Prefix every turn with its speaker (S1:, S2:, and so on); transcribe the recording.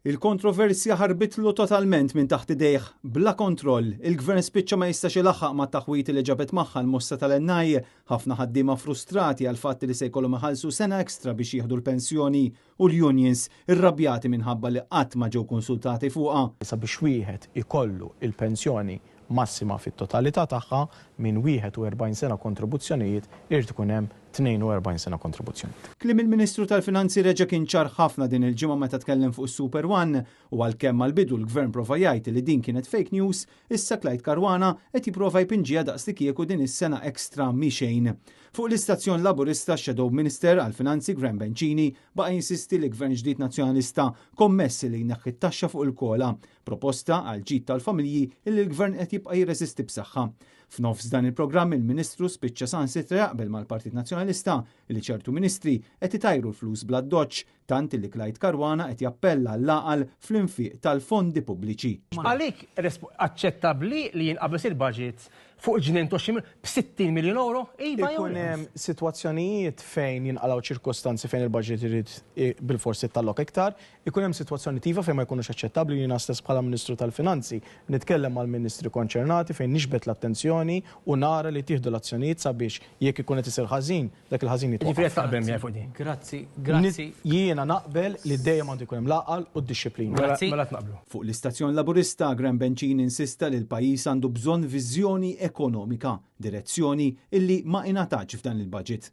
S1: Il-kontroversja ħarbitlu totalment minn taħt idejh bla kontroll. Il-gvern spiċċa ma jistax ilaħħaq ma' taħwiti li ġabet magħha l-mossa tal-ennaj, ħafna ħaddiema frustrati għal fatti li se jkollhom iħallsu sena ekstra biex jieħdu l-pensjoni u l-unions irrabjati minħabba li qatt ma ġew konsultati fuqha.
S2: Sabiex wieħed ikollu il-pensjoni massima fit-totalità tagħha minn 41 sena kontribuzzjonijiet irid ikun hemm 42 sena kontribuzzjoni.
S1: Kliem il-Ministru tal-Finanzi reġa' kien ċar ħafna din il-ġimgħa meta tkellem fuq is-Super One u għalkemm mal-bidu l-Gvern prova jgħid li din kienet fake news, issa Clyde Caruana qed jipprova jpinġiha daqs li kieku din is-sena ekstra mixejn. Fuq l-istazzjon Laburista x-Shadow Minister għall-Finanzi Graham Bencini baqa' jinsisti li Gvern ġdid Nazzjonalista kommessi li jneħħi t-taxxa fuq il-kola, proposta għal ġid tal-familji illi l-Gvern qed jibqa' jirreżisti b'saħħa. F'nofs dan il-programm il-Ministru spiċċa sansitra jaqbel mal-Partit Nazzjonalista li ċertu ministri qed itajru l-flus bla doċċ tant li Clyde Caruana qed jappella l-laqal fl-infiq tal-fondi pubbliċi.
S3: Għalik aċċettabbli li jinqabes il-budget fuq il-ġnien b'60 miljon euro?
S2: Ikun hemm sitwazzjonijiet fejn jinqalgħu ċirkostanzi fejn il-budget irid bil-forsi tallok iktar, ikun hemm sitwazzjoni tiva fejn ma jkunux aċċettabbli jiena stess bħala Ministru tal-Finanzi nitkellem mal-Ministri konċernati fejn nixbet l-attenzjoni u nara li tieħdu l-azzjonijiet sabiex jekk ikun qed isir ħażin, dak il-ħażin
S3: jitwaqqaf.
S2: Grazzi. Jiena naqbel li dejjem għandu jkun hemm laqal u d-disciplina.
S3: Mela tnaqblu.
S1: Fuq l-istazzjon Laburista Graham Bencini insista li l-pajjiż għandu bżonn viżjoni ekonomika, direzzjoni illi ma ingħatax f'dan il-budget.